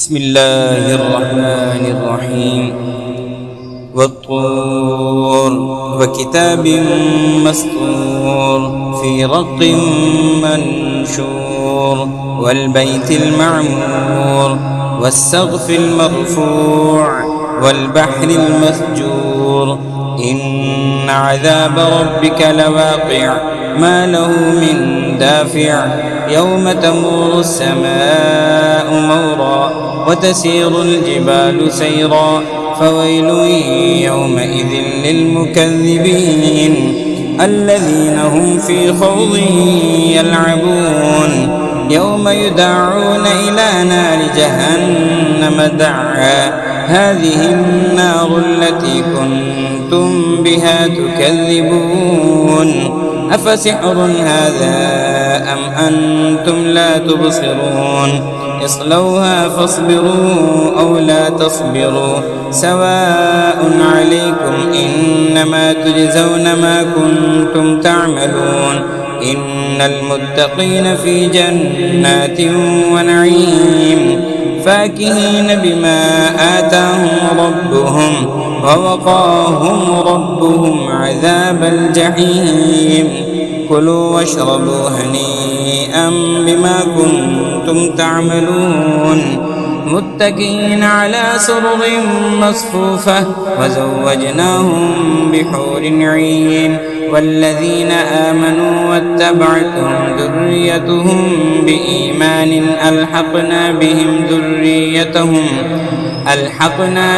بسم الله الرحمن الرحيم والطور وكتاب مسطور في رق منشور والبيت المعمور والسقف المرفوع والبحر المسجور إن عذاب ربك لواقع ما له من دافع يوم تمور السماء مورا وتسير الجبال سيرا فويل يومئذ للمكذبين الذين هم في خوض يلعبون يوم يدعون إلى نار جهنم دعا هذه النار التي كنتم بها تكذبون أفسحر هذا أم أنتم لا تبصرون اصلوها فاصبروا أو لا تصبروا سواء عليكم إنما تجزون ما كنتم تعملون إن المتقين في جنات ونعيم فاكهين بما آتاهم ربهم ووقاهم ربهم عذاب الجحيم كلوا واشربوا هنيئا بما كنتم تعملون متكئين على سرر مصفوفة وزوجناهم بحور عين والذين آمنوا واتبعتهم ذريتهم بإيمان ألحقنا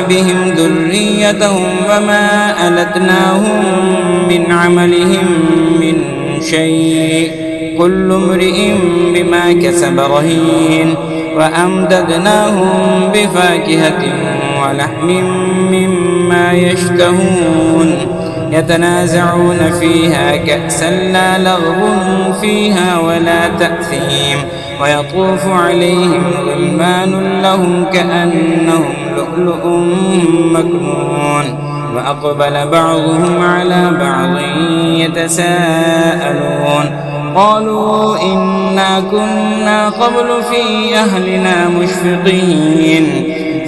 بهم ذريتهم وما ألتناهم من عملهم من شيء كل امرئ بما كسب رهين وأمددناهم بفاكهة ولحم مما يشتهون يتنازعون فيها كأسا لا لغو فيها ولا تأثيم ويطوف عليهم غلمان لهم كأنهم لؤلؤ مكنون وأقبل بعضهم على بعض يتساءلون قالوا إنا كنا قبل في أهلنا مشفقين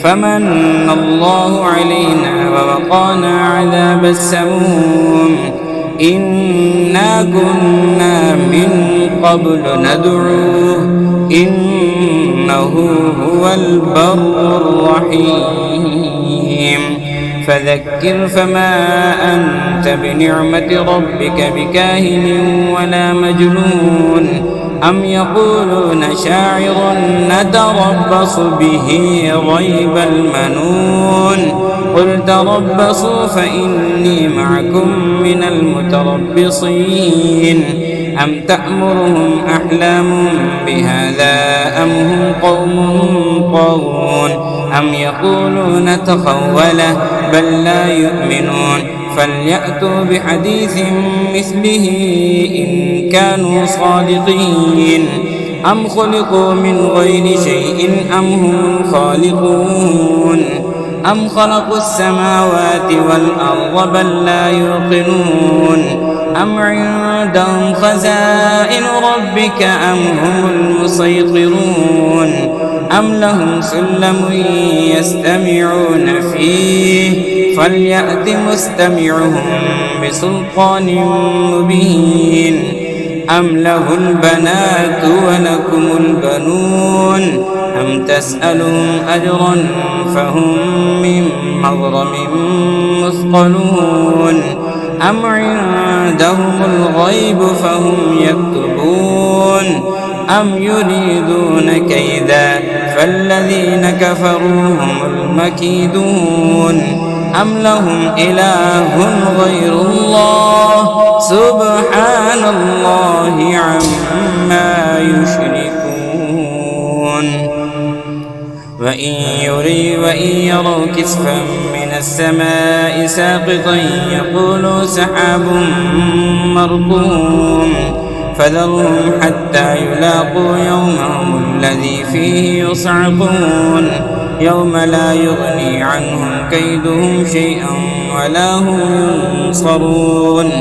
فمن الله علينا ووقانا عذاب السموم إنا كنا من قبل ندعوه إنه هو البر الرحيم فذكر فما أنت بنعمة ربك بكاهن ولا مجنون أم يقولون شاعر نتربص به ريب المنون قل تربصوا فإني معكم من المتربصين أم تأمرهم أحلام بهذا أم هم قوم طاغون أم يقولون تخوله بل لا يؤمنون فليأتوا بحديث مثله إن كانوا صادقين أم خلقوا من غير شيء أم هم الخالقون أم خلقوا السماوات والأرض بل لا يوقنون أم عندهم خزائن ربك أم هم المسيطرون أم لهم سلم يستمعون فيه فليأت مستمعهم بسلطان مبين أم له البنات ولكم البنون أم تسألهم أجرا فهم من مغرم مثقلون أم عندهم الغيب فهم يكتبون أم يريدون كيدا فالذين كفروا هم المكيدون أم لهم إله غير الله سبحان الله عما يشركون وإن يروا كسفا من السماء ساقطا يقولوا سحاب مركوم فذرهم حتى يلاقوا يومهم الذي فيه يصعقون يوم لا يغني عنهم كيدهم شيئا ولا هم ينصرون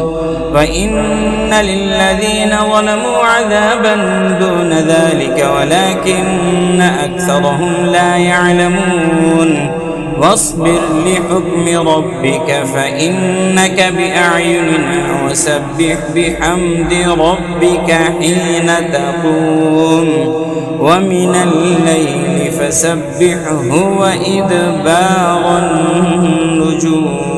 وإن للذين ظلموا عذابا دون ذلك ولكن أكثرهم لا يعلمون واصبر لحكم ربك فإنك بأعيننا وسبح بحمد ربك حين تقوم ومن الليل فسبحه وإدبار النجوم.